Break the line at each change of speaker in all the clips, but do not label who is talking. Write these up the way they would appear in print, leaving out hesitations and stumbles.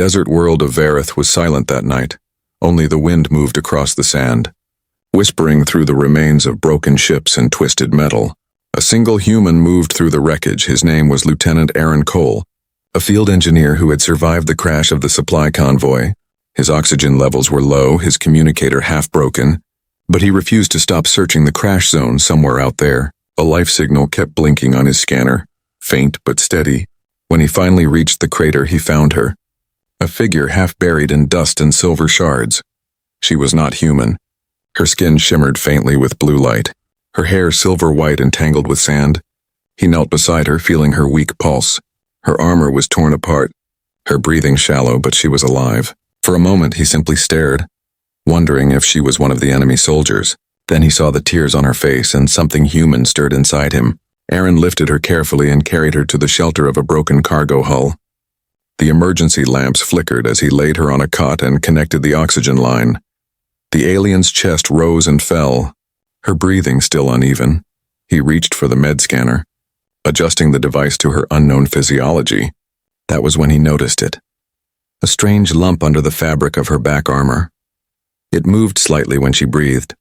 desert world of Vareth was silent that night. Only the wind moved across the sand, whispering through the remains of broken ships and twisted metal. A single human moved through the wreckage. His name was Lieutenant Aaron Cole, a field engineer who had survived the crash of the supply convoy. His oxygen levels were low, his communicator half broken, but he refused to stop searching the crash zone somewhere out there. A life signal kept blinking on his scanner, faint but steady. When he finally reached the crater, he found her, a figure half buried in dust and silver shards. She was not human. Her skin shimmered faintly with blue light, her hair silver white and tangled with sand. He knelt beside her, feeling her weak pulse. Her armor was torn apart, her breathing shallow, but she was alive. For a moment he simply stared, wondering if she was one of the enemy soldiers. Then he saw the tears on her face, and something human stirred inside him. Aaron lifted her carefully and carried her to the shelter of a broken cargo hull. The emergency lamps flickered as he laid her on a cot and connected the oxygen line. The alien's chest rose and fell, her breathing still uneven. He reached for the med scanner, adjusting the device to her unknown physiology. That was when he noticed it. A strange lump under the fabric of her back armor. It moved slightly when she breathed.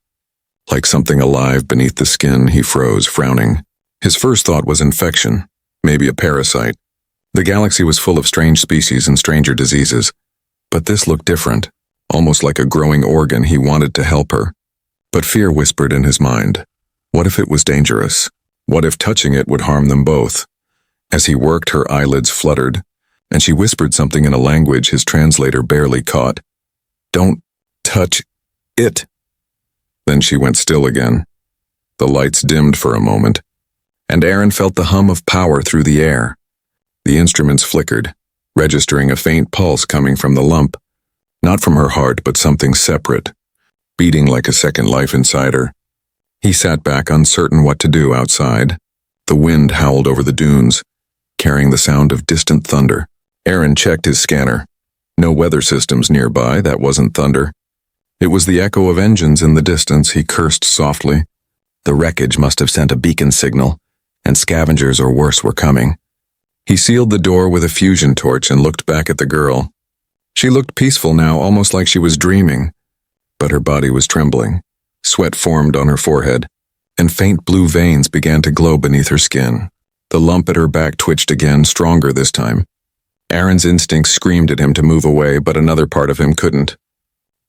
Like something alive beneath the skin, he froze, frowning. His first thought was infection, maybe a parasite. The galaxy was full of strange species and stranger diseases. But this looked different, almost like a growing organ. He wanted to help her. But fear whispered in his mind. What if it was dangerous? What if touching it would harm them both? As he worked, her eyelids fluttered, and she whispered something in a language his translator barely caught. Don't touch it. Then she went still again. The lights dimmed for a moment, and Aaron felt the hum of power through the air. The instruments flickered, registering a faint pulse coming from the lump. Not from her heart, but something separate, beating like a second life inside her. He sat back, uncertain what to do outside. The wind howled over the dunes, carrying the sound of distant thunder. Aaron checked his scanner. No weather systems nearby. That wasn't thunder. It was the echo of engines in the distance. He cursed softly. The wreckage must have sent a beacon signal, and scavengers or worse were coming. He sealed the door with a fusion torch and looked back at the girl. She looked peaceful now, almost like she was dreaming, but her body was trembling. Sweat formed on her forehead, and faint blue veins began to glow beneath her skin. The lump at her back twitched again, stronger this time. Aaron's instincts screamed at him to move away, but another part of him couldn't.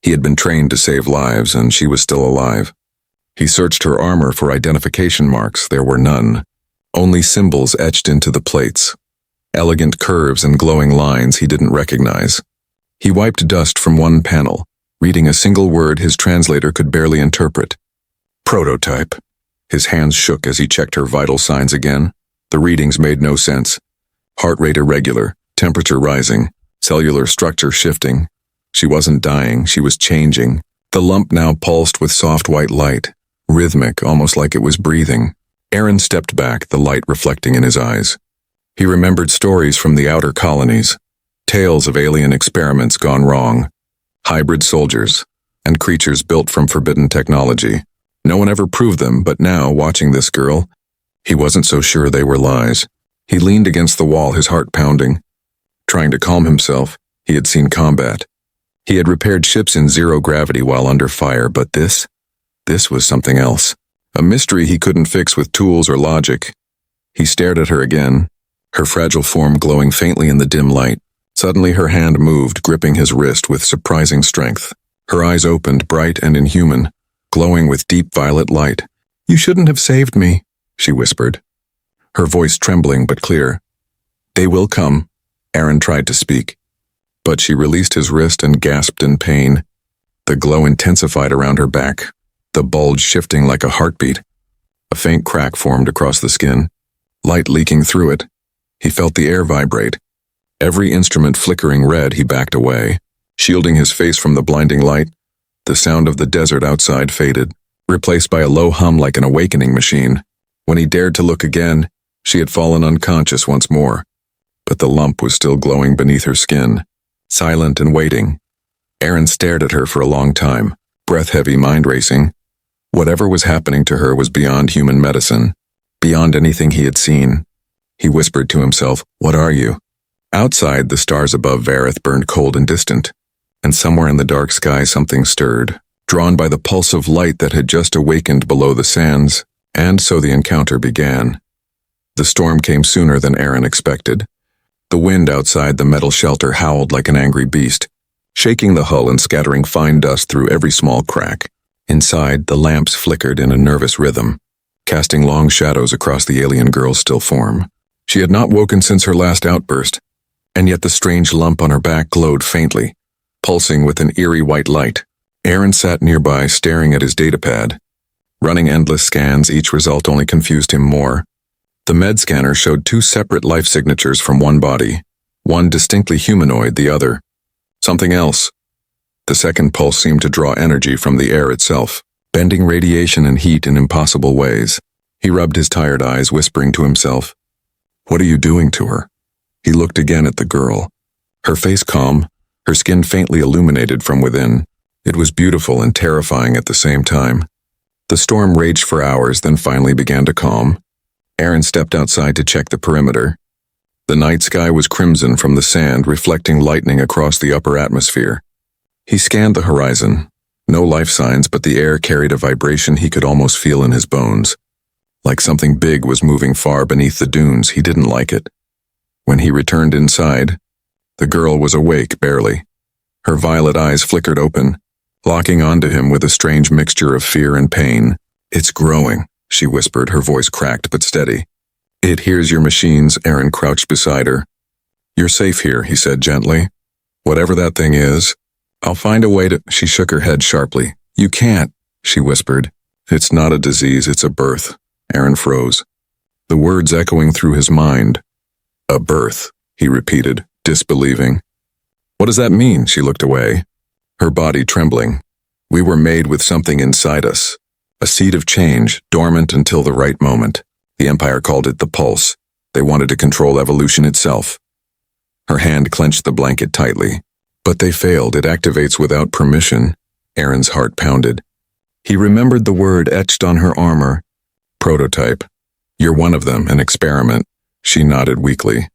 He had been trained to save lives, and she was still alive. He searched her armor for identification marks. There were none. Only symbols etched into the plates. Elegant curves and glowing lines he didn't recognize. He wiped dust from one panel, reading a single word his translator could barely interpret. Prototype. His hands shook as he checked her vital signs again. The readings made no sense. Heart rate irregular, temperature rising, cellular structure shifting. She wasn't dying, she was changing. The lump now pulsed with soft white light, rhythmic, almost like it was breathing. Aaron stepped back, the light reflecting in his eyes. He remembered stories from the outer colonies, tales of alien experiments gone wrong, hybrid soldiers, and creatures built from forbidden technology. No one ever proved them, but now, watching this girl, he wasn't so sure they were lies. He leaned against the wall, his heart pounding. Trying to calm himself, he had seen combat. He had repaired ships in zero gravity while under fire, but this was something else. A mystery he couldn't fix with tools or logic. He stared at her again, her fragile form glowing faintly in the dim light. Suddenly her hand moved, gripping his wrist with surprising strength. Her eyes opened, bright and inhuman, glowing with deep violet light. "You shouldn't have saved me," she whispered, her voice trembling but clear. "They will come," Aaron tried to speak, but she released his wrist and gasped in pain. The glow intensified around her back, the bulge shifting like a heartbeat. A faint crack formed across the skin, light leaking through it. He felt the air vibrate. Every instrument flickering red, he backed away, shielding his face from the blinding light. The sound of the desert outside faded, replaced by a low hum like an awakening machine. When he dared to look again, she had fallen unconscious once more. But the lump was still glowing beneath her skin, silent and waiting. Aaron stared at her for a long time, breath-heavy, mind-racing. Whatever was happening to her was beyond human medicine, beyond anything he had seen. He whispered to himself, "What are you?" Outside, the stars above Vareth burned cold and distant, and somewhere in the dark sky something stirred, drawn by the pulse of light that had just awakened below the sands, and so the encounter began. The storm came sooner than Aaron expected. The wind outside the metal shelter howled like an angry beast, shaking the hull and scattering fine dust through every small crack. Inside, the lamps flickered in a nervous rhythm, casting long shadows across the alien girl's still form. She had not woken since her last outburst, and yet the strange lump on her back glowed faintly, pulsing with an eerie white light. Aaron sat nearby, staring at his datapad. Running endless scans, each result only confused him more. The med scanner showed two separate life signatures from one body, one distinctly humanoid, the other something else. The second pulse seemed to draw energy from the air itself, bending radiation and heat in impossible ways. He rubbed his tired eyes, whispering to himself, "What are you doing to her?" He looked again at the girl. Her face calm, her skin faintly illuminated from within. It was beautiful and terrifying at the same time. The storm raged for hours, then finally began to calm. Aaron stepped outside to check the perimeter. The night sky was crimson from the sand, reflecting lightning across the upper atmosphere. He scanned the horizon. No life signs, but the air carried a vibration he could almost feel in his bones. Like something big was moving far beneath the dunes. He didn't like it. When he returned inside, the girl was awake, barely. Her violet eyes flickered open, locking onto him with a strange mixture of fear and pain. "It's growing," she whispered, her voice cracked but steady. "It hears your machines." Aaron crouched beside her. "You're safe here," he said gently. "Whatever that thing is, I'll find a way to—" She shook her head sharply. "You can't," she whispered. "It's not a disease, it's a birth." Aaron froze, the words echoing through his mind. "A birth," he repeated, disbelieving. "What does that mean?" She looked away, her body trembling. "We were made with something inside us, a seed of change, dormant until the right moment. The Empire called it the pulse. They wanted to control evolution itself." Her hand clenched the blanket tightly. "But they failed. It activates without permission." Aaron's heart pounded. He remembered the word etched on her armor. "Prototype. You're one of them, an experiment." She nodded weakly.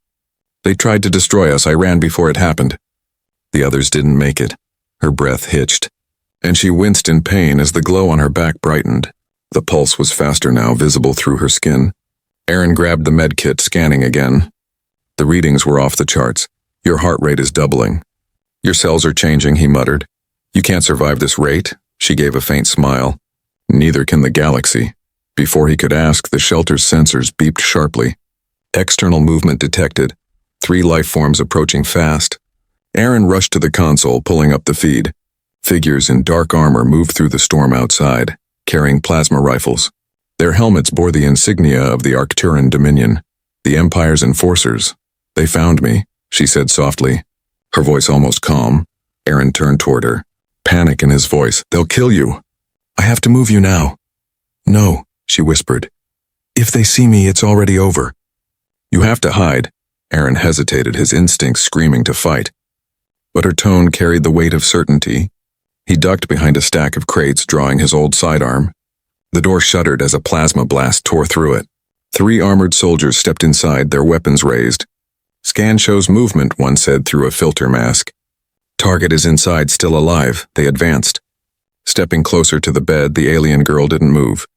"They tried to destroy us. I ran before it happened." "The others didn't make it." Her breath hitched, and she winced in pain as the glow on her back brightened. The pulse was faster now, visible through her skin. Aaron grabbed the med kit, scanning again. The readings were off the charts. "Your heart rate is doubling. Your cells are changing," he muttered. "You can't survive this rate." She gave a faint smile. "Neither can the galaxy." Before he could ask, the shelter's sensors beeped sharply. External movement detected. 3 life forms approaching fast. Aaron rushed to the console, pulling up the feed. Figures in dark armor moved through the storm outside, carrying plasma rifles. Their helmets bore the insignia of the Arcturan Dominion, the Empire's enforcers. "They found me," she said softly, her voice almost calm. Aaron turned toward her, panic in his voice. "They'll kill you. I have to move you now." "No," she whispered. "If they see me, it's already over." "You have to hide." Aaron hesitated, his instincts screaming to fight. But her tone carried the weight of certainty. He ducked behind a stack of crates, drawing his old sidearm. The door shuddered as a plasma blast tore through it. 3 armored soldiers stepped inside, their weapons raised. "Scan shows movement," one said through a filter mask. "Target is inside, still alive." They advanced. Stepping closer to the bed, the alien girl didn't move.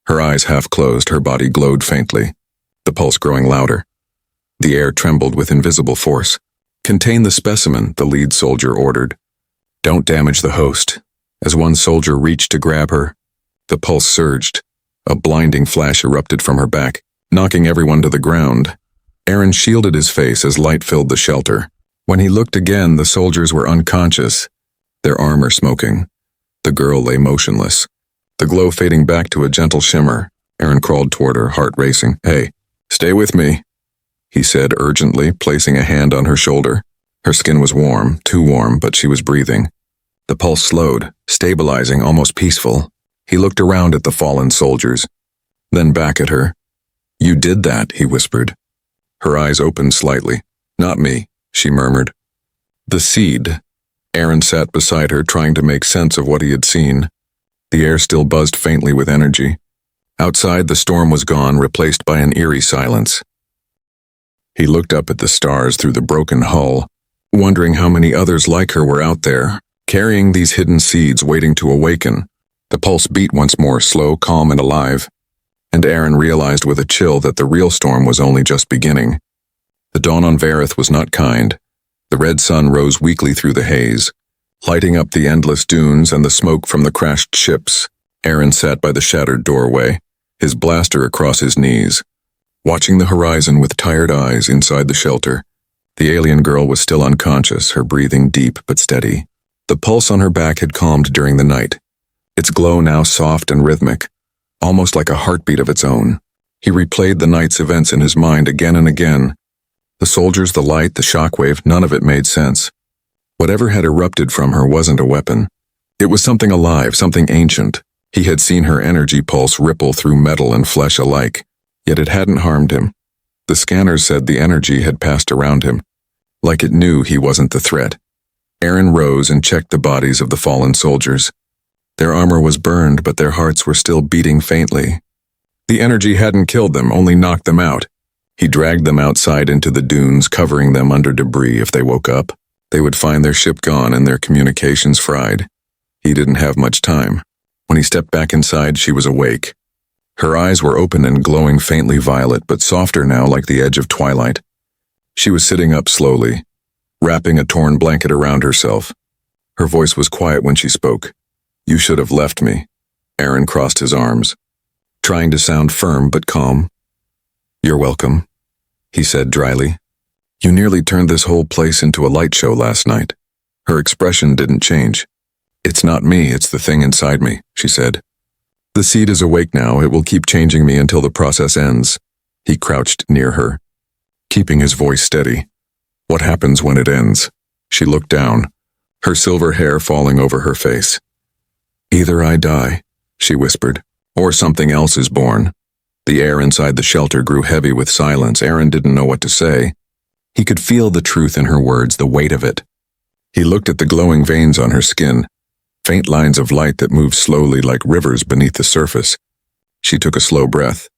Her eyes half closed, her body glowed faintly, the pulse growing louder. The air trembled with invisible force. "Contain the specimen," the lead soldier ordered. "Don't damage the host." As one soldier reached to grab her, the pulse surged. A blinding flash erupted from her back, knocking everyone to the ground. Aaron shielded his face as light filled the shelter. When he looked again, the soldiers were unconscious, their armor smoking. The girl lay motionless, the glow fading back to a gentle shimmer. Aaron crawled toward her, heart racing. "Hey, stay with me," he said urgently, placing a hand on her shoulder. Her skin was warm, too warm, but she was breathing. The pulse slowed, stabilizing, almost peaceful. He looked around at the fallen soldiers, then back at her. "You did that," he whispered. Her eyes opened slightly. "Not me," she murmured. "The seed." Aaron sat beside her, trying to make sense of what he had seen. The air still buzzed faintly with energy. Outside, the storm was gone, replaced by an eerie silence. He looked up at the stars through the broken hull, wondering how many others like her were out there, carrying these hidden seeds waiting to awaken. The pulse beat once more, slow, calm, and alive, and Aaron realized with a chill that the real storm was only just beginning. The dawn on Vareth was not kind. The red sun rose weakly through the haze, lighting up the endless dunes and the smoke from the crashed ships. Aaron sat by the shattered doorway, his blaster across his knees, watching the horizon with tired eyes inside the shelter. The alien girl was still unconscious, her breathing deep but steady. The pulse on her back had calmed during the night, its glow now soft and rhythmic, almost like a heartbeat of its own. He replayed the night's events in his mind again and again. The soldiers, the light, the shockwave, none of it made sense. Whatever had erupted from her wasn't a weapon. It was something alive, something ancient. He had seen her energy pulse ripple through metal and flesh alike, yet it hadn't harmed him. The scanners said the energy had passed around him, like it knew he wasn't the threat. Aaron rose and checked the bodies of the fallen soldiers. Their armor was burned, but their hearts were still beating faintly. The energy hadn't killed them, only knocked them out. He dragged them outside into the dunes, covering them under debris. If they woke up, they would find their ship gone and their communications fried. He didn't have much time. When he stepped back inside, she was awake. Her eyes were open and glowing faintly violet, but softer now, like the edge of twilight. She was sitting up slowly, wrapping a torn blanket around herself. Her voice was quiet when she spoke. "You should have left me." Aaron crossed his arms, trying to sound firm but calm. "You're welcome," he said dryly. "You nearly turned this whole place into a light show last night." Her expression didn't change. "It's not me, it's the thing inside me," she said. "The seed is awake now. It will keep changing me until the process ends." He crouched near her, keeping his voice steady. "What happens when it ends?" She looked down, her silver hair falling over her face. "Either I die," she whispered, "or something else is born." The air inside the shelter grew heavy with silence. Aaron didn't know what to say. He could feel the truth in her words, the weight of it. He looked at the glowing veins on her skin, faint lines of light that moved slowly like rivers beneath the surface. She took a slow breath.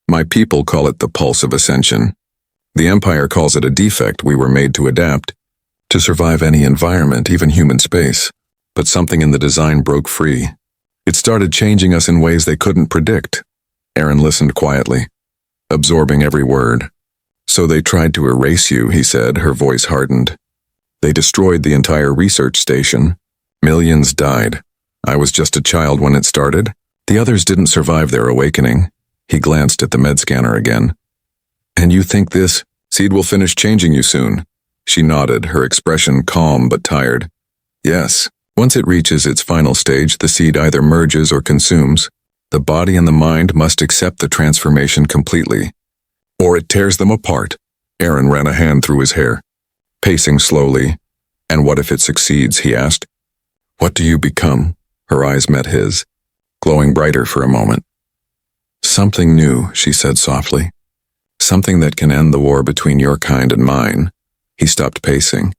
"My people call it the pulse of ascension. The Empire calls it a defect. We were made to adapt, to survive any environment, even human space. But something in the design broke free. It started changing us in ways they couldn't predict." Aaron listened quietly, absorbing every word. "So they tried to erase you," he said, her voice hardened. "They destroyed the entire research station. Millions died. I was just a child when it started. The others didn't survive their awakening." He glanced at the med scanner again. "And you think this seed will finish changing you soon?" She nodded, her expression calm but tired. "Yes. Once it reaches its final stage, the seed either merges or consumes. The body and the mind must accept the transformation completely, or it tears them apart." Aaron ran a hand through his hair, pacing slowly. "And what if it succeeds?" he asked. "What do you become?" Her eyes met his, glowing brighter for a moment. "Something new," she said softly. "Something that can end the war between your kind and mine." He stopped pacing,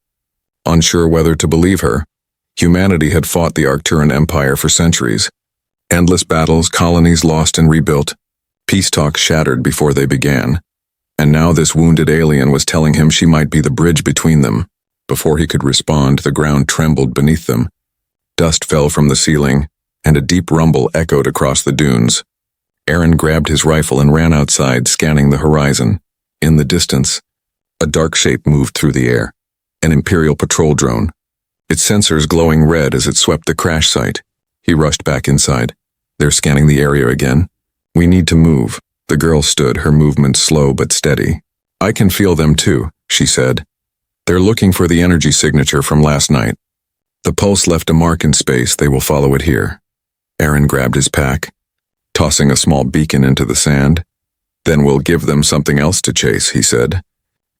unsure whether to believe her. Humanity had fought the Arcturan Empire for centuries. Endless battles, colonies lost and rebuilt, peace talks shattered before they began. And now this wounded alien was telling him she might be the bridge between them. Before he could respond, the ground trembled beneath them. Dust fell from the ceiling, and a deep rumble echoed across the dunes. Aaron grabbed his rifle and ran outside, scanning the horizon. In the distance, a dark shape moved through the air, an Imperial patrol drone, its sensors glowing red as it swept the crash site. He rushed back inside. "They're scanning the area again. We need to move." The girl stood, her movement slow but steady. "I can feel them too," she said. "They're looking for the energy signature from last night. The pulse left a mark in space. They will follow it here." Aaron grabbed his pack, tossing a small beacon into the sand. "Then we'll give them something else to chase," he said.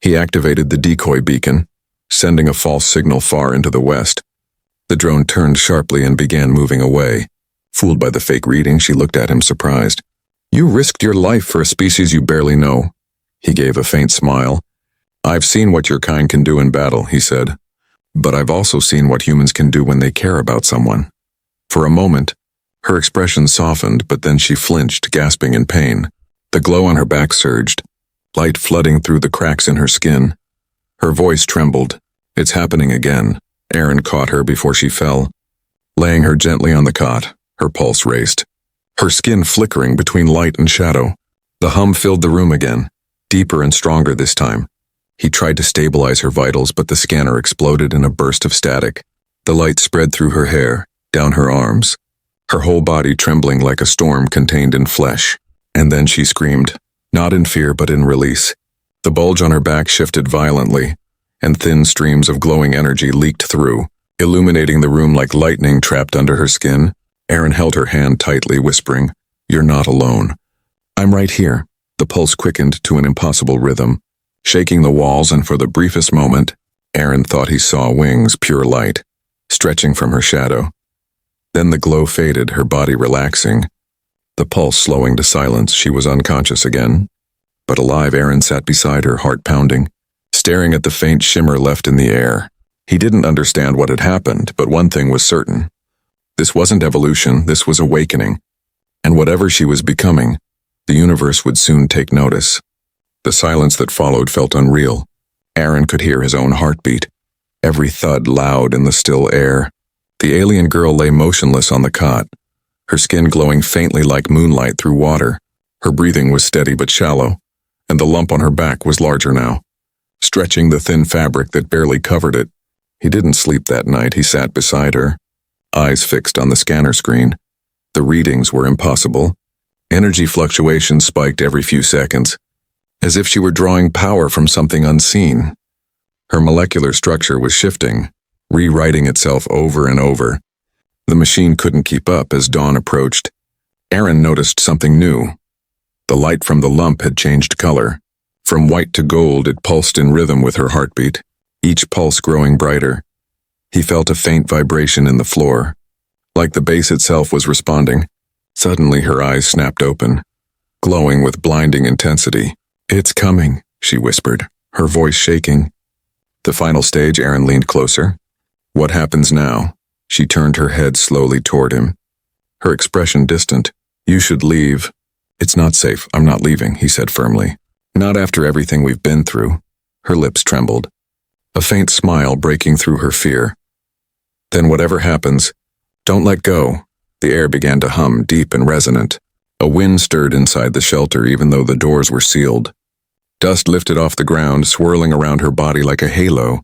He activated the decoy beacon, sending a false signal far into the west. The drone turned sharply and began moving away. Fooled by the fake reading, she looked at him surprised. "You risked your life for a species you barely know." He gave a faint smile. "I've seen what your kind can do in battle," he said. "But I've also seen what humans can do when they care about someone." For a moment, her expression softened, but then she flinched, gasping in pain. The glow on her back surged, light flooding through the cracks in her skin. Her voice trembled. It's happening again. Aaron caught her before she fell. Laying her gently on the cot, her pulse raced. Her skin flickering between light and shadow. The hum filled the room again, deeper and stronger this time. He tried to stabilize her vitals, but the scanner exploded in a burst of static. The light spread through her hair, down her arms, her whole body trembling like a storm contained in flesh. And then she screamed, not in fear but in release. The bulge on her back shifted violently, and thin streams of glowing energy leaked through, illuminating the room like lightning trapped under her skin. Aaron held her hand tightly, whispering, "You're not alone." "I'm right here." The pulse quickened to an impossible rhythm, shaking the walls, and for the briefest moment, Aaron thought he saw wings, pure light, stretching from her shadow. Then the glow faded, her body relaxing, the pulse slowing to silence. She was unconscious again. But alive, Aaron sat beside her, heart pounding, staring at the faint shimmer left in the air. He didn't understand what had happened, but one thing was certain. This wasn't evolution, this was awakening. And whatever she was becoming, the universe would soon take notice. The silence that followed felt unreal. Aaron could hear his own heartbeat, every thud loud in the still air. The alien girl lay motionless on the cot, her skin glowing faintly like moonlight through water. Her breathing was steady but shallow, and the lump on her back was larger now, stretching the thin fabric that barely covered it. He didn't sleep that night. He sat beside her, eyes fixed on the scanner screen. The readings were impossible. Energy fluctuations spiked every few seconds, as if she were drawing power from something unseen. Her molecular structure was shifting, rewriting itself over and over. The machine couldn't keep up. As dawn approached, Aaron noticed something new. The light from the lump had changed color. From white to gold, it pulsed in rhythm with her heartbeat, each pulse growing brighter. He felt a faint vibration in the floor, like the base itself was responding. Suddenly her eyes snapped open, glowing with blinding intensity. "It's coming," she whispered, her voice shaking. The final stage. Aaron leaned closer. "What happens now?" She turned her head slowly toward him, her expression distant. "You should leave." "It's not safe. I'm not leaving," he said firmly. "Not after everything we've been through." Her lips trembled, a faint smile breaking through her fear. "Then whatever happens, don't let go." The air began to hum, deep and resonant. A wind stirred inside the shelter even though the doors were sealed. Dust lifted off the ground, swirling around her body like a halo.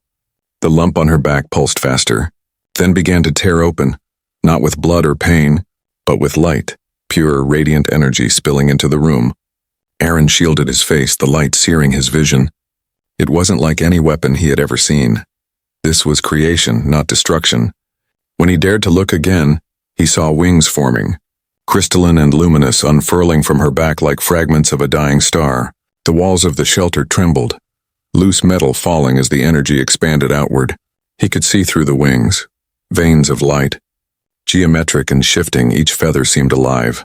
The lump on her back pulsed faster, then began to tear open, not with blood or pain, but with light, pure, radiant energy spilling into the room. Aaron shielded his face, the light searing his vision. It wasn't like any weapon he had ever seen. This was creation, not destruction. When he dared to look again, he saw wings forming, crystalline and luminous, unfurling from her back like fragments of a dying star. The walls of the shelter trembled, loose metal falling as the energy expanded outward. He could see through the wings, veins of light, geometric and shifting. Each feather seemed alive,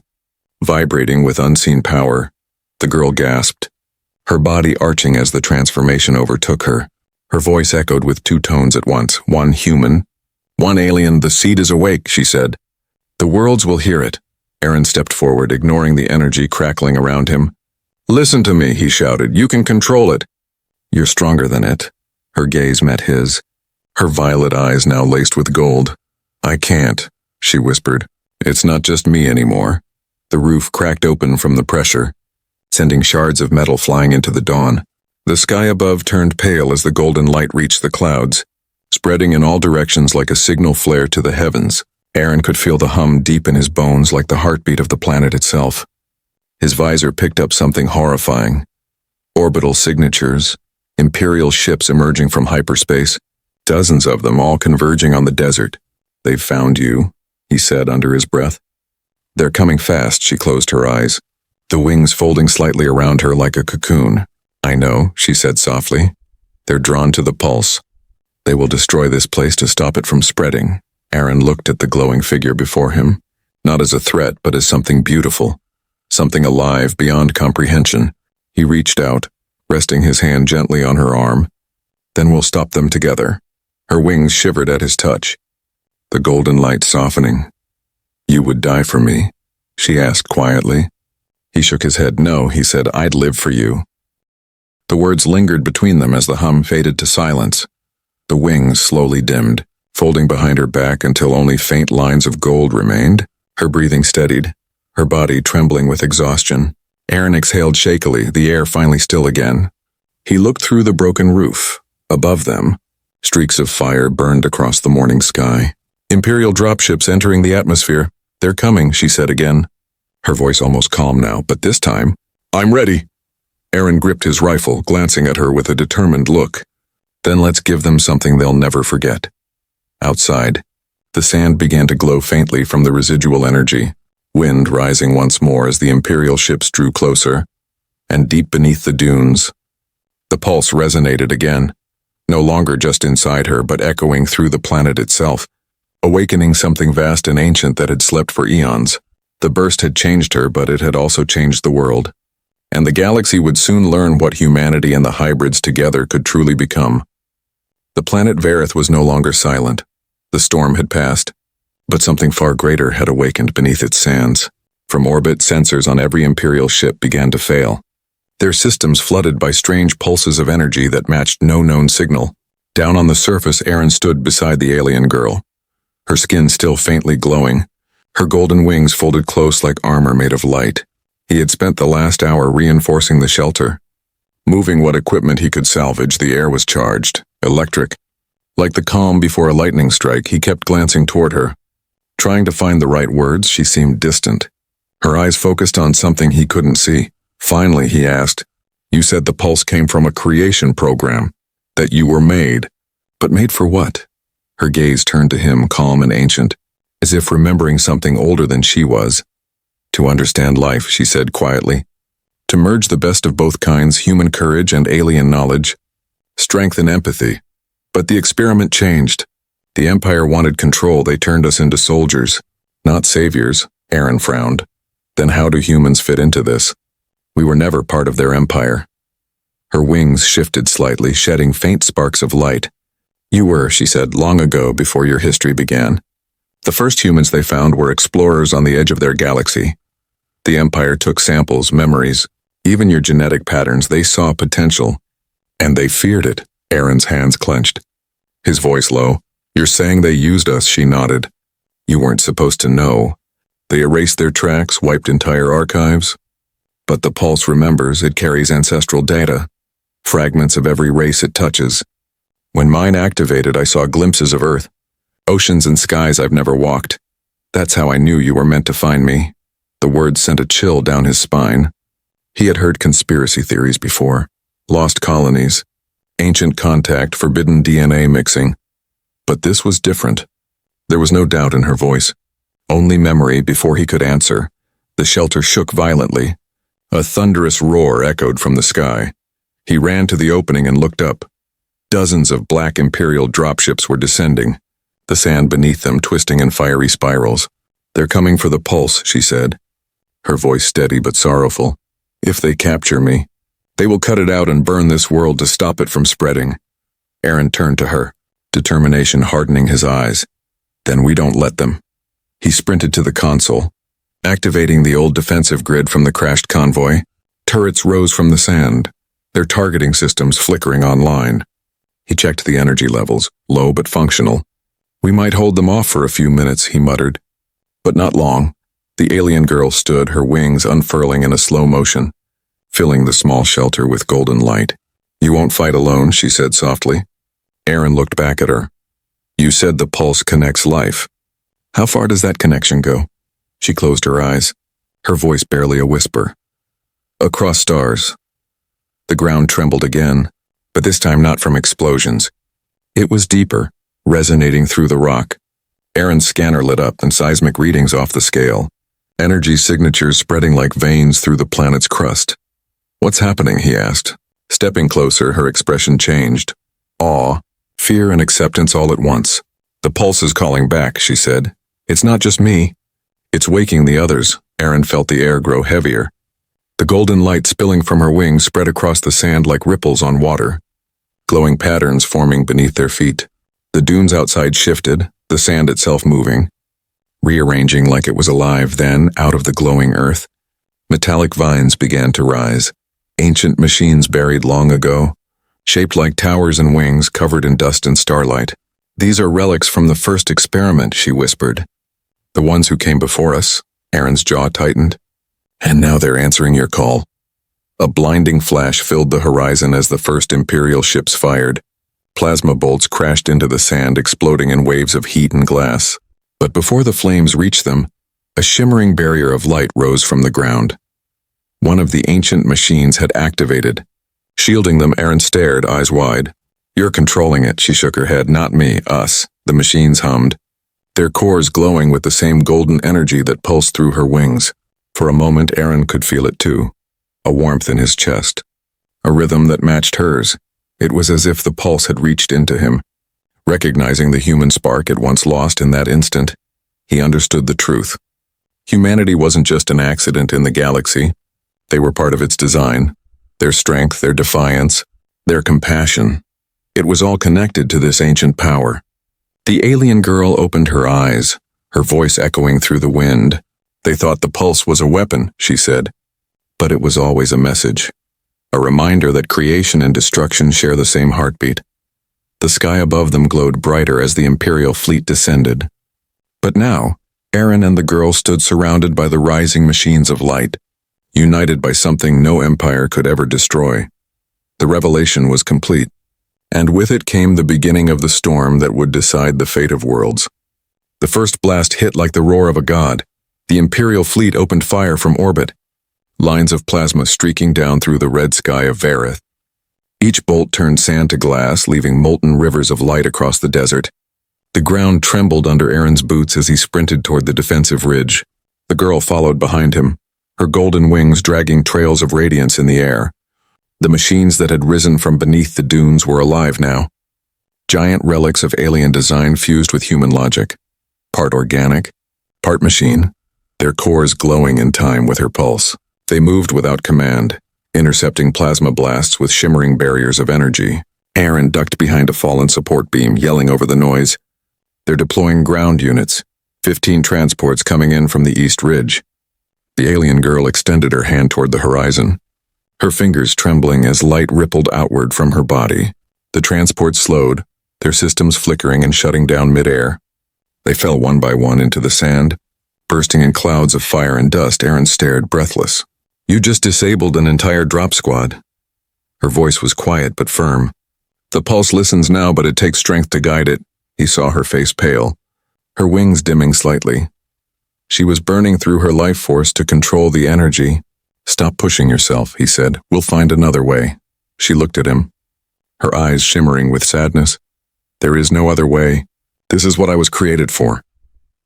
vibrating with unseen power. The girl gasped, her body arching as the transformation overtook her. Her voice echoed with two tones at once, one human, one alien. "The seed is awake," she said. "The worlds will hear it." Aaron stepped forward, ignoring the energy crackling around him. "Listen to me," he shouted. "You can control it." "You're stronger than it." Her gaze met his, her violet eyes now laced with gold. "I can't," she whispered. "It's not just me anymore." The roof cracked open from the pressure, sending shards of metal flying into the dawn. The sky above turned pale as the golden light reached the clouds, spreading in all directions like a signal flare to the heavens. Aaron could feel the hum deep in his bones, like the heartbeat of the planet itself. His visor picked up something horrifying. Orbital signatures, imperial ships emerging from hyperspace, dozens of them all converging on the desert. "They've found you," he said under his breath. "They're coming fast." She closed her eyes, the wings folding slightly around her like a cocoon. "I know," she said softly. "They're drawn to the pulse. They will destroy this place to stop it from spreading." Aaron looked at the glowing figure before him, not as a threat but as something beautiful, something alive beyond comprehension. He reached out, resting his hand gently on her arm. "Then we'll stop them together." Her wings shivered at his touch, the golden light softening. "You would die for me?" she asked quietly. He shook his head. "No," he said, "I'd live for you." The words lingered between them as the hum faded to silence. The wings slowly dimmed, folding behind her back until only faint lines of gold remained. Her breathing steadied, her body trembling with exhaustion. Aaron exhaled shakily, the air finally still again. He looked through the broken roof. Above them, streaks of fire burned across the morning sky. Imperial dropships entering the atmosphere. They're coming, she said again. Her voice almost calm now, but this time, I'm ready. Aaron gripped his rifle, glancing at her with a determined look. Then let's give them something they'll never forget. Outside, the sand began to glow faintly from the residual energy, wind rising once more as the Imperial ships drew closer, and deep beneath the dunes, the pulse resonated again, no longer just inside her but echoing through the planet itself, awakening something vast and ancient that had slept for eons. The burst had changed her, but it had also changed the world, and the galaxy would soon learn what humanity and the hybrids together could truly become. The planet Vareth was no longer silent. The storm had passed, but something far greater had awakened beneath its sands. From orbit, sensors on every Imperial ship began to fail, their systems flooded by strange pulses of energy that matched no known signal. Down on the surface, Aaron stood beside the alien girl, her skin still faintly glowing, her golden wings folded close like armor made of light. He had spent the last hour reinforcing the shelter. Moving what equipment he could salvage, the air was charged, electric. Like the calm before a lightning strike, he kept glancing toward her. Trying to find the right words, she seemed distant. Her eyes focused on something he couldn't see. Finally, he asked, You said the pulse came from a creation program, that you were made. But made for what? Her gaze turned to him, calm and ancient, as if remembering something older than she was. To understand life, she said quietly. To merge the best of both kinds, human courage and alien knowledge. Strength and empathy. But the experiment changed. The Empire wanted control. They turned us into soldiers, not saviors. Aaron frowned. Then how do humans fit into this? We were never part of their empire. Her wings shifted slightly, shedding faint sparks of light. You were, she said, long ago, before your history began. The first humans they found were explorers on the edge of their galaxy. The Empire took samples, memories, even your genetic patterns. They saw potential, and they feared it. Aaron's hands clenched, his voice low. You're saying they used us, she nodded. You weren't supposed to know. They erased their tracks, wiped entire archives. But the pulse remembers. It carries ancestral data, fragments of every race it touches. When mine activated, I saw glimpses of Earth, oceans and skies I've never walked. That's how I knew you were meant to find me. The words sent a chill down his spine. He had heard conspiracy theories before. Lost colonies, ancient contact, forbidden DNA mixing. But this was different. There was no doubt in her voice. Only memory. Before he could answer, the shelter shook violently. A thunderous roar echoed from the sky. He ran to the opening and looked up. Dozens of black Imperial dropships were descending, the sand beneath them twisting in fiery spirals. They're coming for the pulse, she said, her voice steady but sorrowful. If they capture me, they will cut it out and burn this world to stop it from spreading. Aaron turned to her, determination hardening his eyes. Then we don't let them. He sprinted to the console, activating the old defensive grid from the crashed convoy. Turrets rose from the sand, their targeting systems flickering online. He checked the energy levels, low but functional. We might hold them off for a few minutes, he muttered. But not long. The alien girl stood, her wings unfurling in a slow motion, filling the small shelter with golden light. You won't fight alone, she said softly. Aaron looked back at her. You said the pulse connects life. How far does that connection go? She closed her eyes, her voice barely a whisper. Across stars. The ground trembled again, but this time not from explosions. It was deeper, resonating through the rock. Aaron's scanner lit up and seismic readings off the scale, energy signatures spreading like veins through the planet's crust. What's happening, he asked. Stepping closer, her expression changed. Awe, fear and acceptance all at once. The pulse is calling back, she said. It's not just me. It's waking the others. Aaron felt the air grow heavier. The golden light spilling from her wings spread across the sand like ripples on water, glowing patterns forming beneath their feet. The dunes outside shifted, the sand itself moving, rearranging like it was alive. Then, out of the glowing earth, metallic vines began to rise, Ancient machines buried long ago, shaped like towers and wings covered in dust and starlight. These are relics from the first experiment, she whispered. The ones who came before us. Aaron's jaw tightened. And now they're answering your call. A blinding flash filled the horizon as the first Imperial ships fired. Plasma bolts crashed into the sand, exploding in waves of heat and glass. But before the flames reached them, a shimmering barrier of light rose from the ground. One of the ancient machines had activated. Shielding them, Aaron stared, eyes wide. You're controlling it, she shook her head. Not me, us, the machines hummed, their cores glowing with the same golden energy that pulsed through her wings. For a moment, Aaron could feel it too, a warmth in his chest, a rhythm that matched hers. It was as if the pulse had reached into him. Recognizing the human spark it once lost in that instant, he understood the truth. Humanity wasn't just an accident in the galaxy. They were part of its design, their strength, their defiance, their compassion. It was all connected to this ancient power. The alien girl opened her eyes, her voice echoing through the wind. They thought the pulse was a weapon, she said, but it was always a message, a reminder that creation and destruction share the same heartbeat. The sky above them glowed brighter as the Imperial fleet descended. But now, Aaron and the girl stood surrounded by the rising machines of light, united by something no empire could ever destroy. The revelation was complete, and with it came the beginning of the storm that would decide the fate of worlds. The first blast hit like the roar of a god. The Imperial fleet opened fire from orbit, lines of plasma streaking down through the red sky of Vareth. Each bolt turned sand to glass, leaving molten rivers of light across the desert. The ground trembled under Aaron's boots as he sprinted toward the defensive ridge. The girl followed behind him, her golden wings dragging trails of radiance in the air. The machines that had risen from beneath the dunes were alive now. Giant relics of alien design fused with human logic. Part organic, part machine, their cores glowing in time with her pulse. They moved without command, intercepting plasma blasts with shimmering barriers of energy. Aaron ducked behind a fallen support beam, yelling over the noise. They're deploying ground units, 15 transports coming in from the East Ridge. The alien girl extended her hand toward the horizon, her fingers trembling as light rippled outward from her body. The transports slowed, their systems flickering and shutting down midair. They fell one by one into the sand, bursting in clouds of fire and dust. Aaron stared, breathless. You just disabled an entire drop squad. Her voice was quiet but firm. The pulse listens now, but it takes strength to guide it. He saw her face pale, her wings dimming slightly. She was burning through her life force to control the energy. Stop pushing yourself, he said. We'll find another way. She looked at him, her eyes shimmering with sadness. There is no other way. This is what I was created for.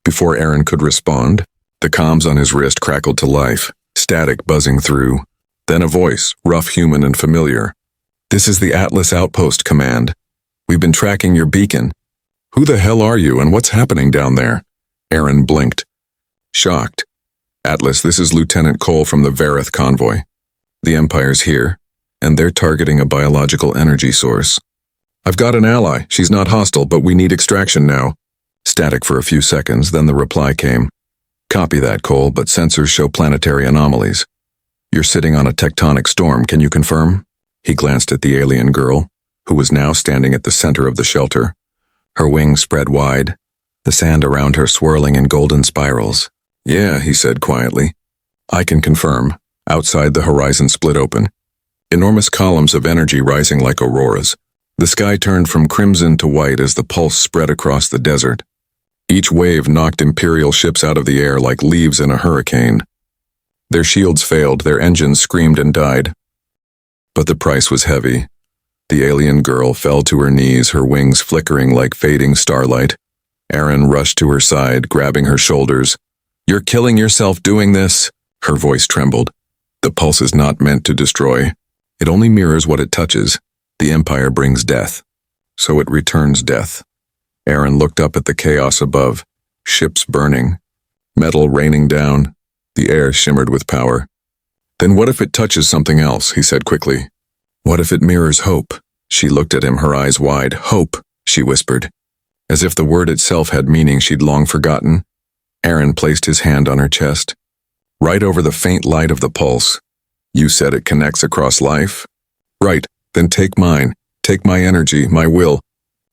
Before Aaron could respond, the comms on his wrist crackled to life, static buzzing through. Then a voice, rough, human, and familiar. This is the Atlas Outpost Command. We've been tracking your beacon. Who the hell are you and what's happening down there? Aaron blinked, shocked. Atlas, this is Lieutenant Cole from the Vareth convoy. The Empire's here, and they're targeting a biological energy source. I've got an ally. She's not hostile, but we need extraction now. Static for a few seconds, then the reply came. Copy that, Cole, but sensors show planetary anomalies. You're sitting on a tectonic storm, can you confirm? He glanced at the alien girl, who was now standing at the center of the shelter. Her wings spread wide, the sand around her swirling in golden spirals. Yeah, he said quietly. I can confirm. Outside, the horizon split open. Enormous columns of energy rising like auroras. The sky turned from crimson to white as the pulse spread across the desert. Each wave knocked Imperial ships out of the air like leaves in a hurricane. Their shields failed, their engines screamed and died. But the price was heavy. The alien girl fell to her knees, her wings flickering like fading starlight. Aaron rushed to her side, grabbing her shoulders. You're killing yourself doing this. Her voice trembled. The pulse is not meant to destroy. It only mirrors what it touches. The Empire brings death, so it returns death. Aaron looked up at the chaos above, ships burning, metal raining down. The air shimmered with power. Then what if it touches something else, he said quickly. What if it mirrors hope? She looked at him, her eyes wide. Hope, she whispered, as if the word itself had meaning she'd long forgotten. Aaron placed his hand on her chest. Right over the faint light of the pulse, You said it connects across life? Right, then take mine. Take my energy, my will.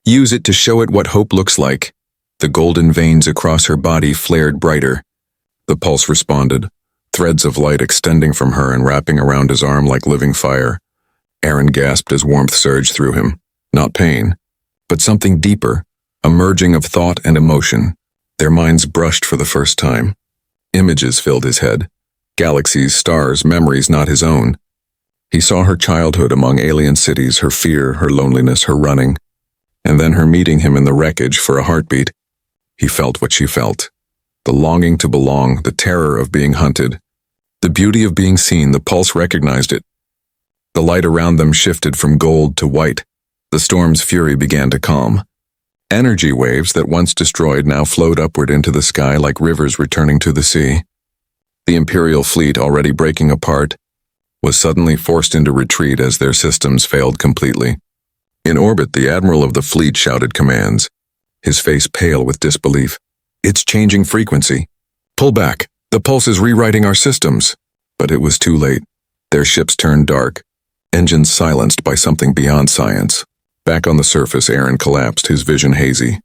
Use it to show it what hope looks like. The golden veins across her body flared brighter. The pulse responded, threads of light extending from her and wrapping around his arm like living fire. Aaron gasped as warmth surged through him. Not pain, but something deeper, a merging of thought and emotion. Their minds brushed for the first time. Images filled his head. Galaxies, stars, memories not his own. He saw her childhood among alien cities, her fear, her loneliness, her running, and then her meeting him in the wreckage for a heartbeat. He felt what she felt. The longing to belong, the terror of being hunted, the beauty of being seen. The pulse recognized it. The light around them shifted from gold to white. The storm's fury began to calm. Energy waves that once destroyed now flowed upward into the sky like rivers returning to the sea. The Imperial fleet, already breaking apart, was suddenly forced into retreat as their systems failed completely. In orbit, the admiral of the fleet shouted commands, his face pale with disbelief. It's changing frequency. Pull back. The pulse is rewriting our systems. But it was too late. Their ships turned dark, engines silenced by something beyond science. Back on the surface, Aaron collapsed, his vision hazy.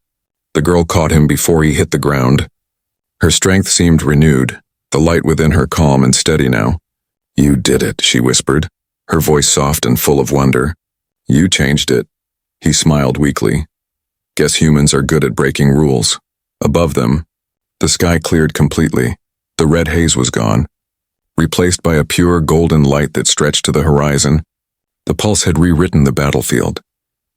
The girl caught him before he hit the ground. Her strength seemed renewed, the light within her calm and steady now. You did it, she whispered, her voice soft and full of wonder. You changed it. He smiled weakly. Guess humans are good at breaking rules. Above them, the sky cleared completely. The red haze was gone, replaced by a pure golden light that stretched to the horizon. The pulse had rewritten the battlefield,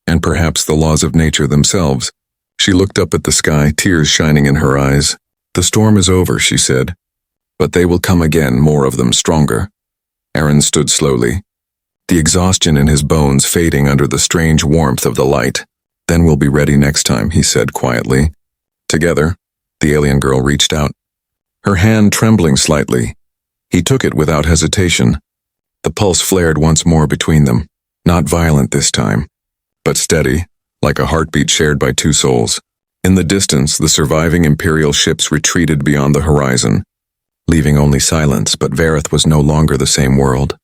and perhaps the laws of nature themselves. She looked up at the sky, tears shining in her eyes. The storm is over, she said, but they will come again, more of them, stronger. Aaron stood slowly, the exhaustion in his bones fading under the strange warmth of the light. Then we'll be ready next time, he said quietly. Together, the alien girl reached out, her hand trembling slightly. He took it without hesitation. The pulse flared once more between them, not violent this time, but steady, like a heartbeat shared by two souls. In the distance, the surviving Imperial ships retreated beyond the horizon, leaving only silence, but Vareth was no longer the same world.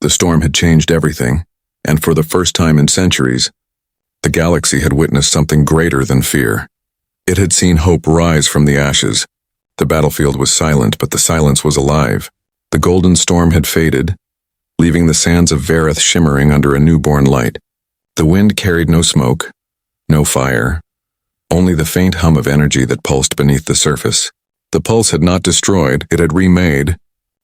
The storm had changed everything, and for the first time in centuries, the galaxy had witnessed something greater than fear. It had seen hope rise from the ashes. The battlefield was silent, but the silence was alive. The golden storm had faded, leaving the sands of Vareth shimmering under a newborn light. The wind carried no smoke, no fire, only the faint hum of energy that pulsed beneath the surface. The pulse had not destroyed, it had remade.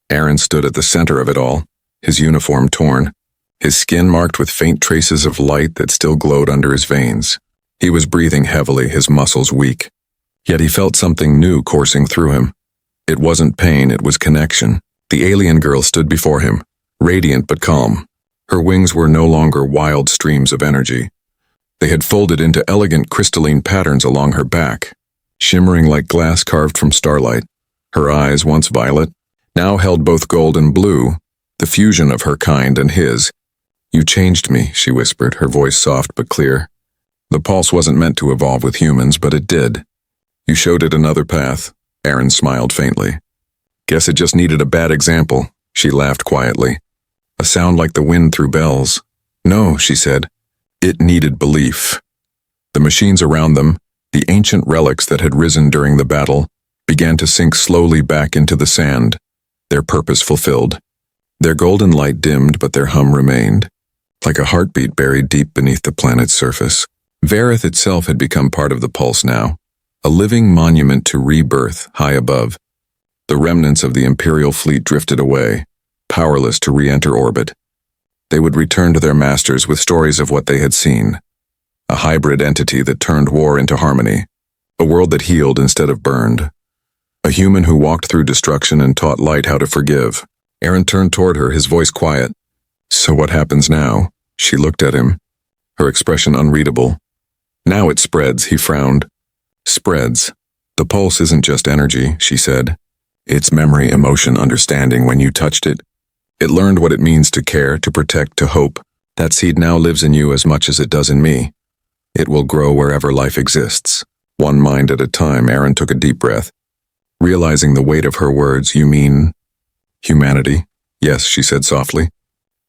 Aaron stood at the center of it all, his uniform torn, his skin marked with faint traces of light that still glowed under his veins. He was breathing heavily, his muscles weak. Yet he felt something new coursing through him. It wasn't pain, it was connection. The alien girl stood before him, radiant but calm. Her wings were no longer wild streams of energy. They had folded into elegant crystalline patterns along her back, shimmering like glass carved from starlight. Her eyes, once violet, now held both gold and blue, the fusion of her kind and his. You changed me, she whispered, her voice soft but clear. The pulse wasn't meant to evolve with humans, but it did. You showed it another path. Aaron smiled faintly. Guess it just needed a bad example, she laughed quietly. A sound like the wind through bells. No, she said. It needed belief. The machines around them, the ancient relics that had risen during the battle, began to sink slowly back into the sand, their purpose fulfilled. Their golden light dimmed, but their hum remained, like a heartbeat buried deep beneath the planet's surface. Vareth itself had become part of the pulse now, a living monument to rebirth high above. The remnants of the Imperial fleet drifted away, powerless to re-enter orbit. They would return to their masters with stories of what they had seen, a hybrid entity that turned war into harmony, a world that healed instead of burned, a human who walked through destruction and taught light how to forgive. Aaron turned toward her, his voice quiet. So what happens now? She looked at him, her expression unreadable. Now it spreads, he frowned. Spreads. The pulse isn't just energy, she said. It's memory, emotion, understanding. When you touched it, it learned what it means to care, to protect, to hope. That seed now lives in you as much as it does in me. It will grow wherever life exists. One mind at a time. Aaron took a deep breath. Realizing the weight of her words, you mean humanity? Yes, she said softly.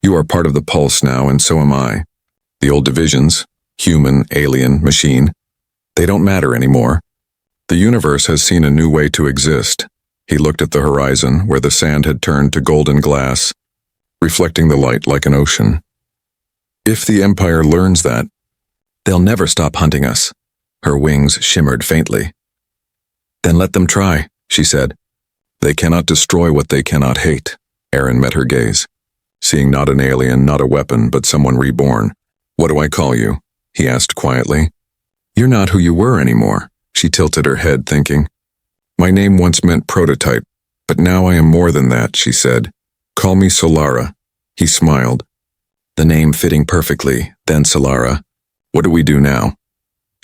You are part of the pulse now, and so am I. The old divisions, human, alien, machine, they don't matter anymore. The universe has seen a new way to exist. He looked at the horizon, where the sand had turned to golden glass, reflecting the light like an ocean. If the Empire learns that, they'll never stop hunting us. Her wings shimmered faintly. Then let them try, she said. They cannot destroy what they cannot hate. Aaron met her gaze, seeing not an alien, not a weapon, but someone reborn. What do I call you? He asked quietly. You're not who you were anymore. She tilted her head, thinking. My name once meant prototype, but now I am more than that, she said. Call me Solara. He smiled, the name fitting perfectly. Then Solara. What do we do now?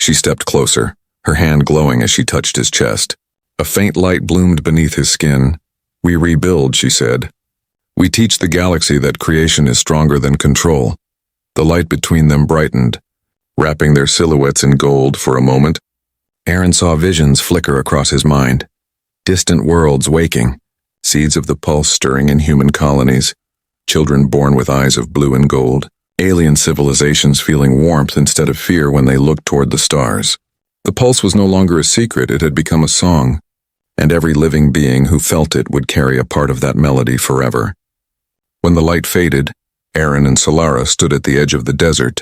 She stepped closer, her hand glowing as she touched his chest. A faint light bloomed beneath his skin. We rebuild, she said. We teach the galaxy that creation is stronger than control. The light between them brightened, wrapping their silhouettes in gold for a moment. Aaron saw visions flicker across his mind. Distant worlds waking, seeds of the pulse stirring in human colonies, children born with eyes of blue and gold, alien civilizations feeling warmth instead of fear when they looked toward the stars. The pulse was no longer a secret, it had become a song, and every living being who felt it would carry a part of that melody forever. When the light faded, Aaron and Solara stood at the edge of the desert.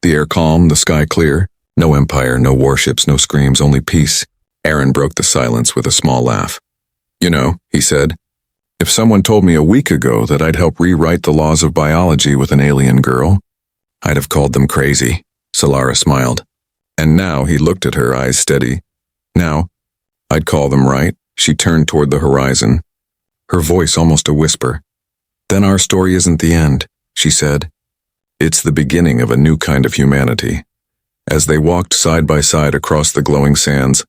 The air calm, the sky clear. No empire, no warships, no screams, only peace. Aaron broke the silence with a small laugh. You know, he said, if someone told me a week ago that I'd help rewrite the laws of biology with an alien girl, I'd have called them crazy. Solara smiled. And now he looked at her, eyes steady. Now, I'd call them right. She turned toward the horizon, her voice almost a whisper. Then our story isn't the end, she said. It's the beginning of a new kind of humanity. As they walked side by side across the glowing sands,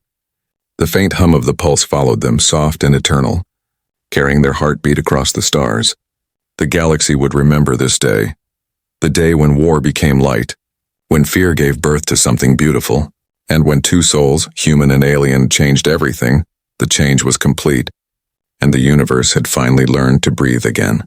the faint hum of the pulse followed them, soft and eternal, carrying their heartbeat across the stars. The galaxy would remember this day, the day when war became light, when fear gave birth to something beautiful, and when two souls, human and alien, changed everything. The change was complete, and the universe had finally learned to breathe again.